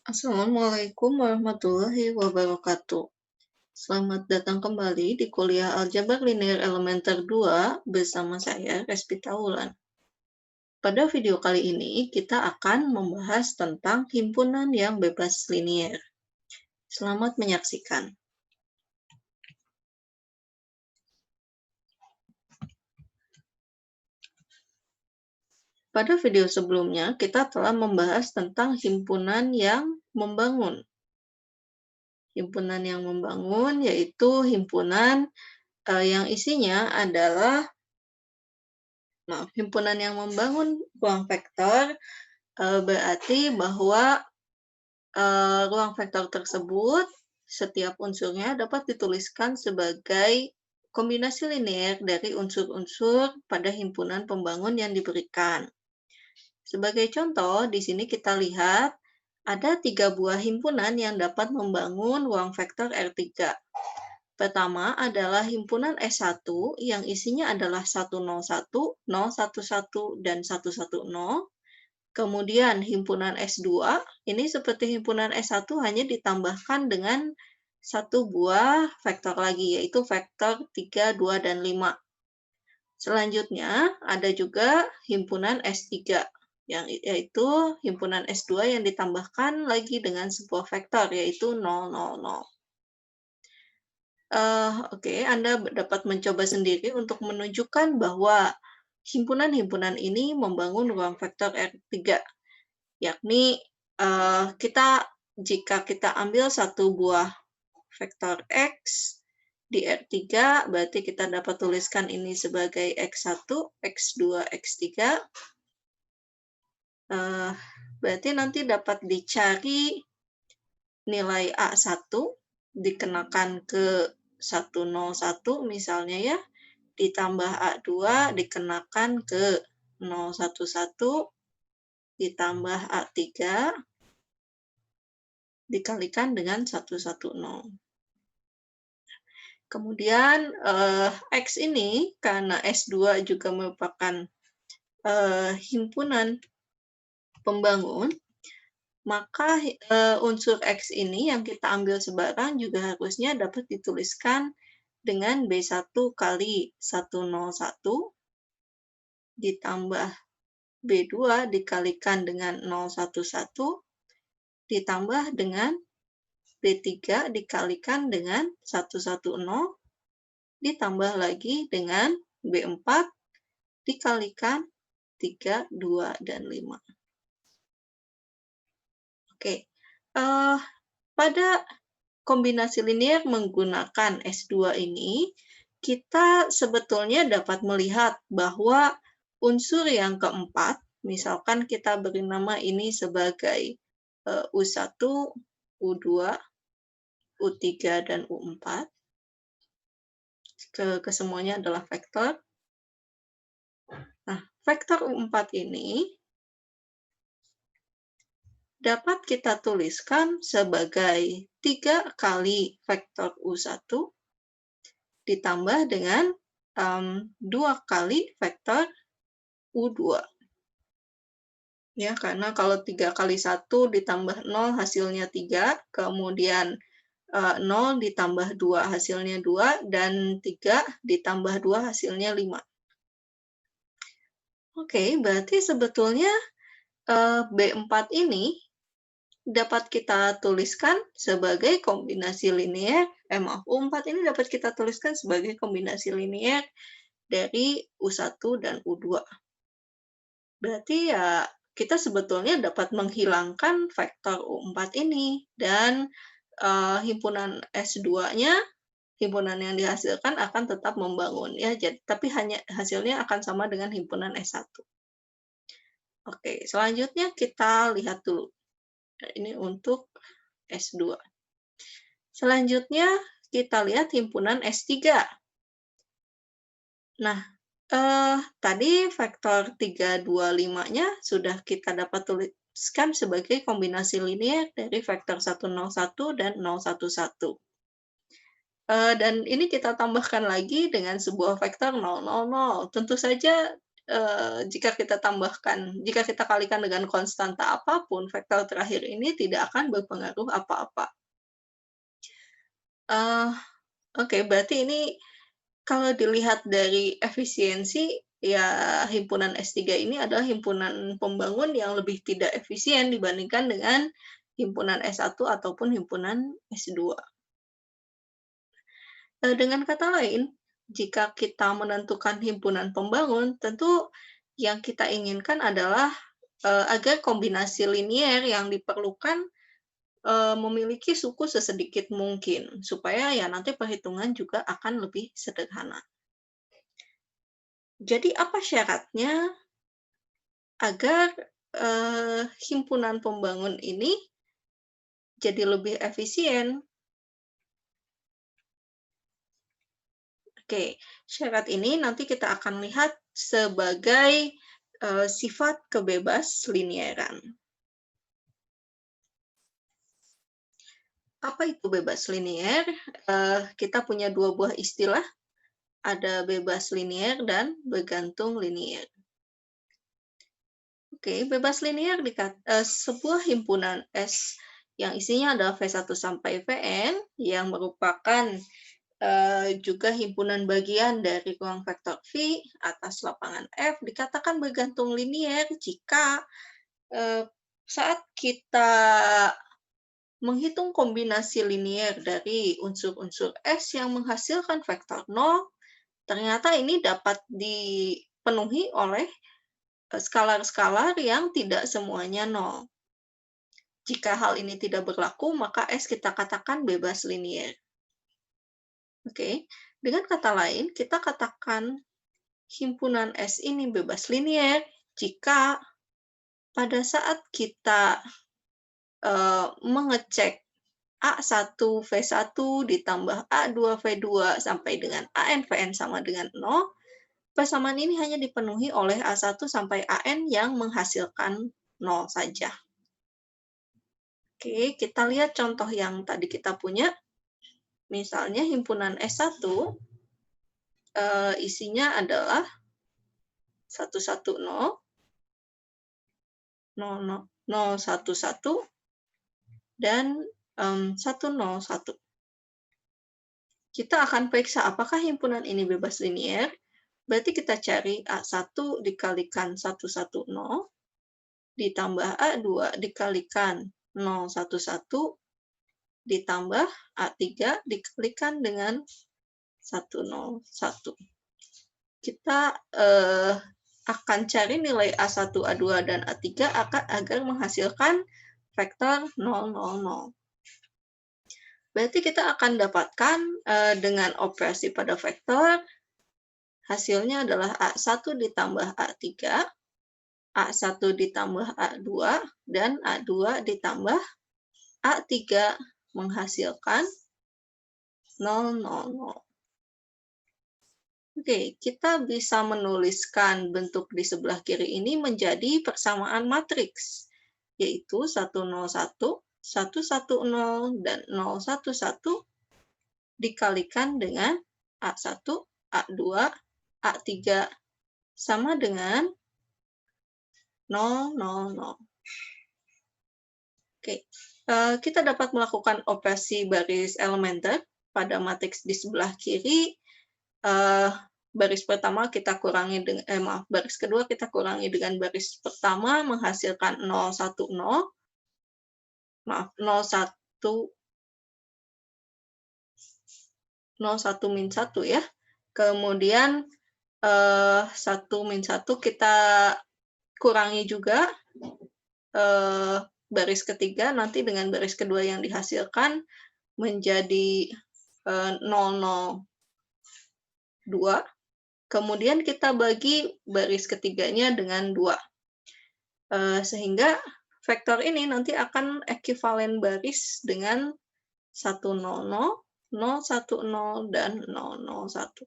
Assalamualaikum warahmatullahi wabarakatuh. Selamat datang kembali di kuliah Aljabar Linear Elementer 2 bersama saya, Respita Wulan. Pada video kali ini, kita akan membahas tentang himpunan yang bebas linier. Selamat menyaksikan. Pada video sebelumnya, kita telah membahas tentang himpunan yang membangun. Himpunan yang membangun yaitu himpunan yang isinya adalah himpunan yang membangun ruang vektor berarti bahwa ruang vektor tersebut setiap unsurnya dapat dituliskan sebagai kombinasi linear dari unsur-unsur pada himpunan pembangun yang diberikan. Sebagai contoh, di sini kita lihat ada 3 buah himpunan yang dapat membangun ruang vektor R3. Pertama adalah himpunan S1 yang isinya adalah 101, 011, dan 110. Kemudian himpunan S2, ini seperti himpunan S1 hanya ditambahkan dengan satu buah vektor lagi, yaitu vektor 3, 2, dan 5. Selanjutnya ada juga himpunan S3, yaitu himpunan S2 yang ditambahkan lagi dengan sebuah vektor, yaitu 0, 0, 0. Oke, Anda dapat mencoba sendiri untuk menunjukkan bahwa himpunan-himpunan ini membangun ruang vektor R3, yakni jika kita ambil satu buah vektor X di R3, berarti kita dapat tuliskan ini sebagai X1, X2, X3. Berarti nanti dapat dicari nilai A1 dikenakan ke 101 misalnya ya, ditambah A2 dikenakan ke 011, ditambah A3 dikalikan dengan 110. Kemudian X ini karena S2 juga merupakan himpunan pembangun, maka unsur X ini yang kita ambil sebarang juga harusnya dapat dituliskan dengan B1 kali 101 ditambah B2 dikalikan dengan 011 ditambah dengan B3 dikalikan dengan 110 ditambah lagi dengan B4 dikalikan 3, 2, dan 5. Oke, pada kombinasi linear menggunakan S2 ini, kita sebetulnya dapat melihat bahwa unsur yang keempat, misalkan kita beri nama ini sebagai U1, U2, U3, dan U4. Kesemuanya adalah vektor. Nah, vektor U4 ini dapat kita tuliskan sebagai 3 kali vektor U1 ditambah dengan 2 kali vektor U2. Ya, karena kalau 3 kali 1 ditambah 0 hasilnya 3, kemudian 0 ditambah 2 hasilnya 2, dan 3 ditambah 2 hasilnya 5. Oke, berarti sebetulnya B4 ini dapat kita tuliskan sebagai kombinasi linear, U4 ini dapat kita tuliskan sebagai kombinasi linear dari U1 dan U2. Berarti ya kita sebetulnya dapat menghilangkan vektor U4 ini dan himpunan S2-nya, himpunan yang dihasilkan akan tetap membangun ya, tapi hanya hasilnya akan sama dengan himpunan S1. Oke, selanjutnya kita lihat dulu. Ini untuk S2. Selanjutnya kita lihat himpunan S3. Nah, tadi vektor 3, 2, 5-nya sudah kita dapat tuliskan sebagai kombinasi linear dari vektor 101 dan 011. Dan ini kita tambahkan lagi dengan sebuah vektor 000. Tentu saja jika kita kalikan dengan konstanta apapun, vektor terakhir ini tidak akan berpengaruh apa-apa. Oke, berarti ini kalau dilihat dari efisiensi, ya himpunan S3 ini adalah himpunan pembangun yang lebih tidak efisien dibandingkan dengan himpunan S1 ataupun himpunan S2. Dengan kata lain, jika kita menentukan himpunan pembangun, tentu yang kita inginkan adalah agar kombinasi linier yang diperlukan memiliki suku sesedikit mungkin, supaya ya nanti perhitungan juga akan lebih sederhana. Jadi apa syaratnya agar himpunan pembangun ini jadi lebih efisien? Oke, syarat ini nanti kita akan lihat sebagai sifat kebebas linieran. Apa itu bebas linier? Kita punya dua buah istilah, ada bebas linier dan bergantung linier. Oke, bebas linier sebuah himpunan S yang isinya adalah V1 sampai Vn yang merupakan juga himpunan bagian dari ruang vektor V atas lapangan F dikatakan bergantung linier jika saat kita menghitung kombinasi linier dari unsur-unsur S yang menghasilkan vektor 0, ternyata ini dapat dipenuhi oleh skalar-skalar yang tidak semuanya 0. Jika hal ini tidak berlaku, maka S kita katakan bebas linier. Oke, dengan kata lain, kita katakan himpunan S ini bebas linier jika pada saat kita mengecek A1 V1 ditambah A2 V2 sampai dengan AN Vn sama dengan 0, persamaan ini hanya dipenuhi oleh A1 sampai AN yang menghasilkan 0 saja. Oke, kita lihat contoh yang tadi kita punya. Misalnya himpunan S1 isinya adalah 110, 011, dan 101. Kita akan periksa apakah himpunan ini bebas linier. Berarti kita cari A1 dikalikan 110 ditambah A2 dikalikan 011 ditambah A3 dikalikan dengan 101. Kita akan cari nilai A1, A2, dan A3 agar menghasilkan vektor 000. Berarti kita akan dapatkan dengan operasi pada vektor, hasilnya adalah A1 ditambah A3, A1 ditambah A2, dan A2 ditambah A3 menghasilkan 000. Oke, kita bisa menuliskan bentuk di sebelah kiri ini menjadi persamaan matriks, yaitu 101, 110, dan 011 dikalikan dengan A1, A2, A3 sama dengan 000. Oke, kita dapat melakukan operasi baris elementer pada matriks di sebelah kiri. Baris pertama kita kurangi dengan baris kedua kita kurangi dengan baris pertama menghasilkan 010, 01 min 1 ya. Kemudian 1 min 1 kita kurangi juga baris ketiga, nanti dengan baris kedua yang dihasilkan menjadi 002. Kemudian kita bagi baris ketiganya dengan 2. Sehingga vektor ini nanti akan ekivalen baris dengan 100, 010, dan 001.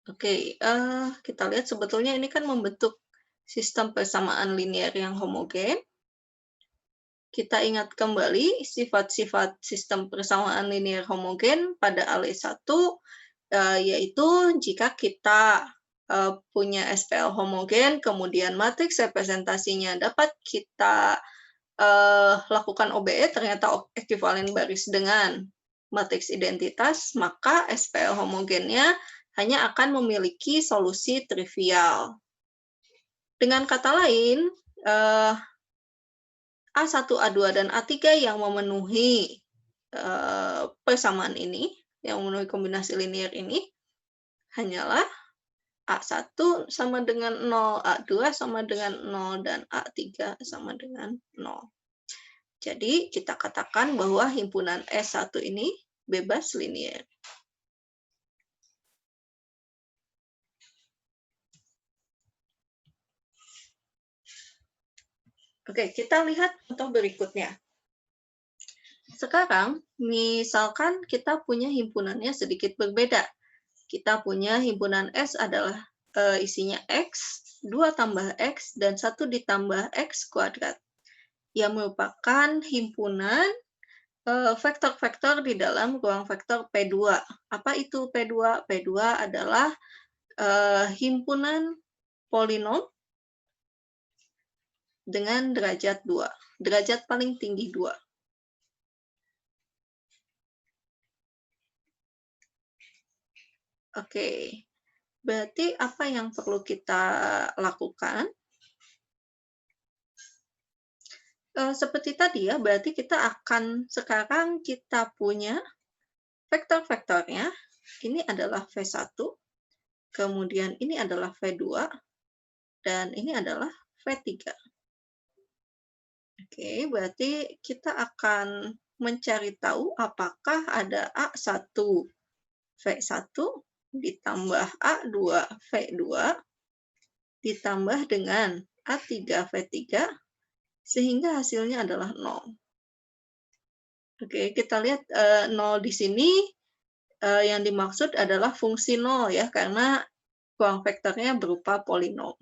Oke, kita lihat sebetulnya ini kan membentuk sistem persamaan linier yang homogen. kita ingat kembali sifat-sifat sistem persamaan linear homogen pada ALE1, yaitu jika kita punya SPL homogen, kemudian matriks representasinya dapat kita lakukan OBE, ternyata ekuivalen baris dengan matriks identitas, maka SPL homogennya hanya akan memiliki solusi trivial. Dengan kata lain, A1, A2, dan A3 yang memenuhi persamaan ini, yang memenuhi kombinasi linear ini, hanyalah A1 sama dengan 0, A2 sama dengan 0, dan A3 sama dengan 0. Jadi, kita katakan bahwa himpunan S1 ini bebas linear. Oke, kita lihat contoh berikutnya. Sekarang, misalkan kita punya himpunannya sedikit berbeda. Kita punya himpunan S adalah isinya X, 2 tambah X, dan 1 ditambah X kuadrat. Yang merupakan himpunan vektor-vektor di dalam ruang vektor P2. Apa itu P2? P2 adalah himpunan polinom dengan derajat 2. Derajat paling tinggi 2. Oke, berarti apa yang perlu kita lakukan? Seperti tadi ya, berarti kita akan sekarang kita punya vektor-vektornya. Ini adalah V1, kemudian ini adalah V2, dan ini adalah V3. Oke, berarti kita akan mencari tahu apakah ada A1 V1 ditambah A2 V2 ditambah dengan A3 V3 sehingga hasilnya adalah 0. Oke, kita lihat 0 di sini yang dimaksud adalah fungsi 0 ya, karena ruang vektornya berupa polinom.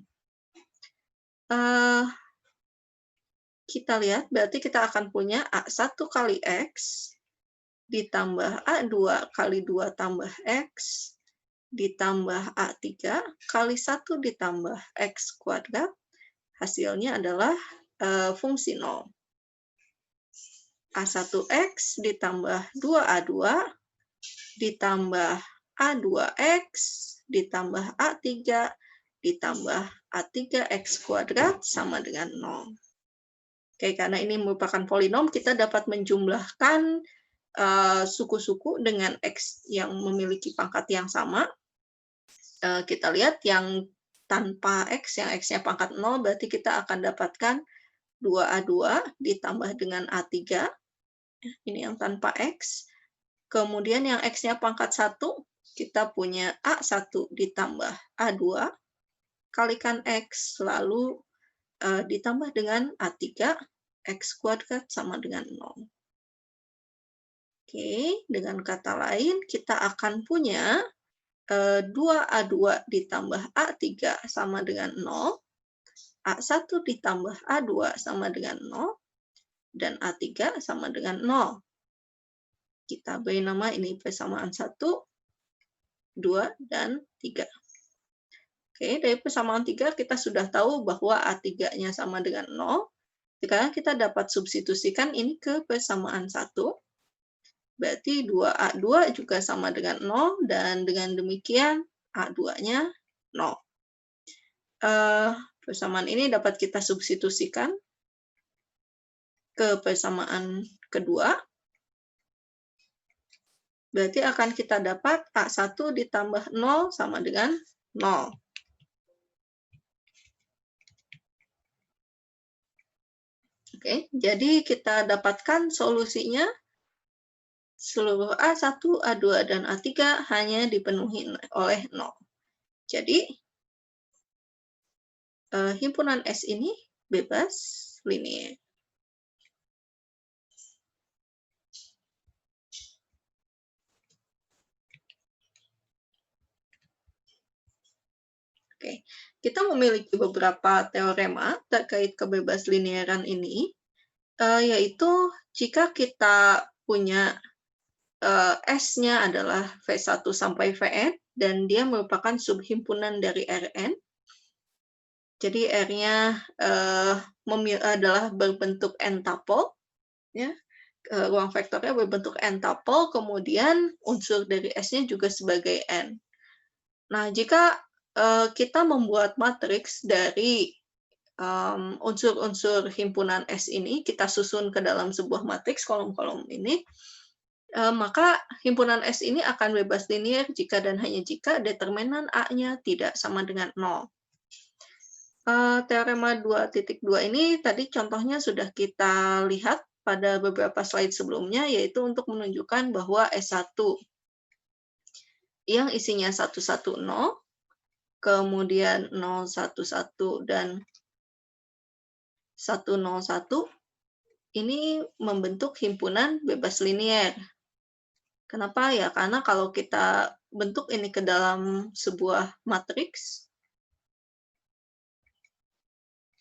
Kita lihat, berarti kita akan punya A1 kali X ditambah A2 kali 2 tambah X ditambah A3 kali 1 ditambah X kuadrat. Hasilnya adalah fungsi 0. A1X ditambah 2A2 ditambah A2X ditambah A3 ditambah A3X kuadrat sama dengan 0. Oke, karena ini merupakan polinom, kita dapat menjumlahkan suku-suku dengan X yang memiliki pangkat yang sama. Kita lihat yang tanpa X, yang X-nya pangkat 0, berarti kita akan dapatkan 2A2 ditambah dengan A3. Ini yang tanpa X. Kemudian yang X-nya pangkat 1, kita punya A1 ditambah A2, kalikan X, lalu ditambah dengan A3, X kuadrat sama dengan 0. Oke, dengan kata lain, kita akan punya 2A2 ditambah A3 sama dengan 0, A1 ditambah A2 sama dengan 0, dan A3 sama dengan 0. Kita beri nama ini persamaan 1, 2, dan 3. Oke, dari persamaan 3 kita sudah tahu bahwa A3-nya sama dengan 0. Sekarang kita dapat substitusikan ini ke persamaan 1. Berarti 2A2 juga sama dengan 0, dan dengan demikian A2-nya 0. Persamaan ini dapat kita substitusikan ke persamaan kedua. Berarti akan kita dapat A1 ditambah 0 sama dengan 0. Oke, jadi kita dapatkan solusinya seluruh A1, A2, dan A3 hanya dipenuhi oleh 0. Jadi, himpunan S ini bebas linear. Oke, kita memiliki beberapa teorema terkait kebebas linearan ini. Yaitu jika kita punya S-nya adalah V1 sampai Vn, dan dia merupakan subhimpunan dari Rn. Jadi R-nya adalah berbentuk n-tuple, ya. Ruang vektornya berbentuk n-tuple, kemudian unsur dari S-nya juga sebagai n. Nah, jika kita membuat matriks dari unsur-unsur himpunan S ini, kita susun ke dalam sebuah matriks kolom-kolom ini, maka himpunan S ini akan bebas linear jika dan hanya jika determinan A-nya tidak sama dengan 0. Teorema 2.2 ini tadi contohnya sudah kita lihat pada beberapa slide sebelumnya, yaitu untuk menunjukkan bahwa S1 yang isinya 110, kemudian 011 dan 101, ini membentuk himpunan bebas linear. Kenapa? Ya, karena kalau kita bentuk ini ke dalam sebuah matriks,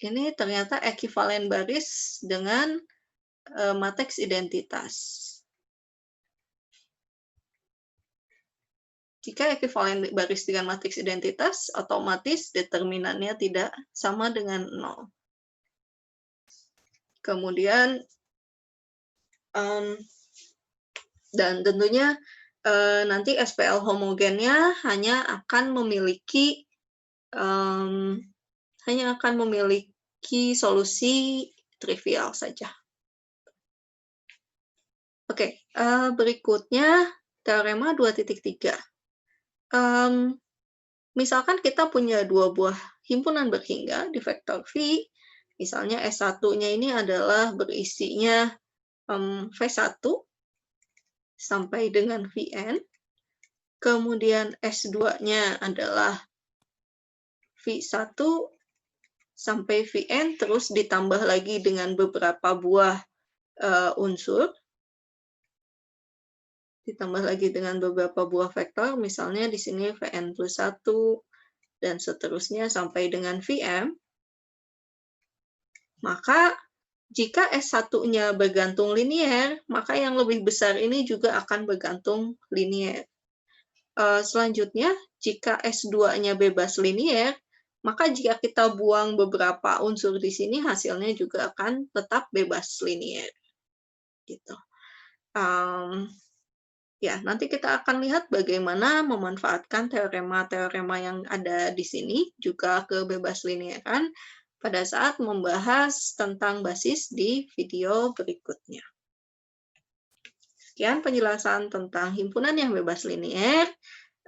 ini ternyata ekivalen baris dengan matriks identitas. Jika ekivalen baris dengan matriks identitas, otomatis determinannya tidak sama dengan 0. Kemudian, dan tentunya nanti SPL homogennya hanya akan memiliki solusi trivial saja. Oke, berikutnya teorema 2.3. Misalkan kita punya dua buah himpunan berhingga di vektor V, misalnya S1-nya ini adalah berisinya V1 sampai dengan Vn, kemudian S2-nya adalah V1 sampai Vn, terus ditambah lagi dengan beberapa buah unsur, ditambah lagi dengan beberapa buah vektor, misalnya di sini Vn plus 1, dan seterusnya sampai dengan Vm, maka jika S1-nya bergantung linear, maka yang lebih besar ini juga akan bergantung linear. Selanjutnya, jika S2-nya bebas linear, maka jika kita buang beberapa unsur di sini, hasilnya juga akan tetap bebas linear. Gitu. Ya, nanti kita akan lihat bagaimana memanfaatkan teorema-teorema yang ada di sini, juga kebebas linearan, pada saat membahas tentang basis di video berikutnya. Sekian penjelasan tentang himpunan yang bebas linear.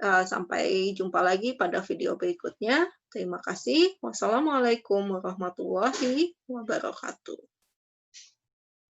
Sampai jumpa lagi pada video berikutnya. Terima kasih. Wassalamualaikum warahmatullahi wabarakatuh.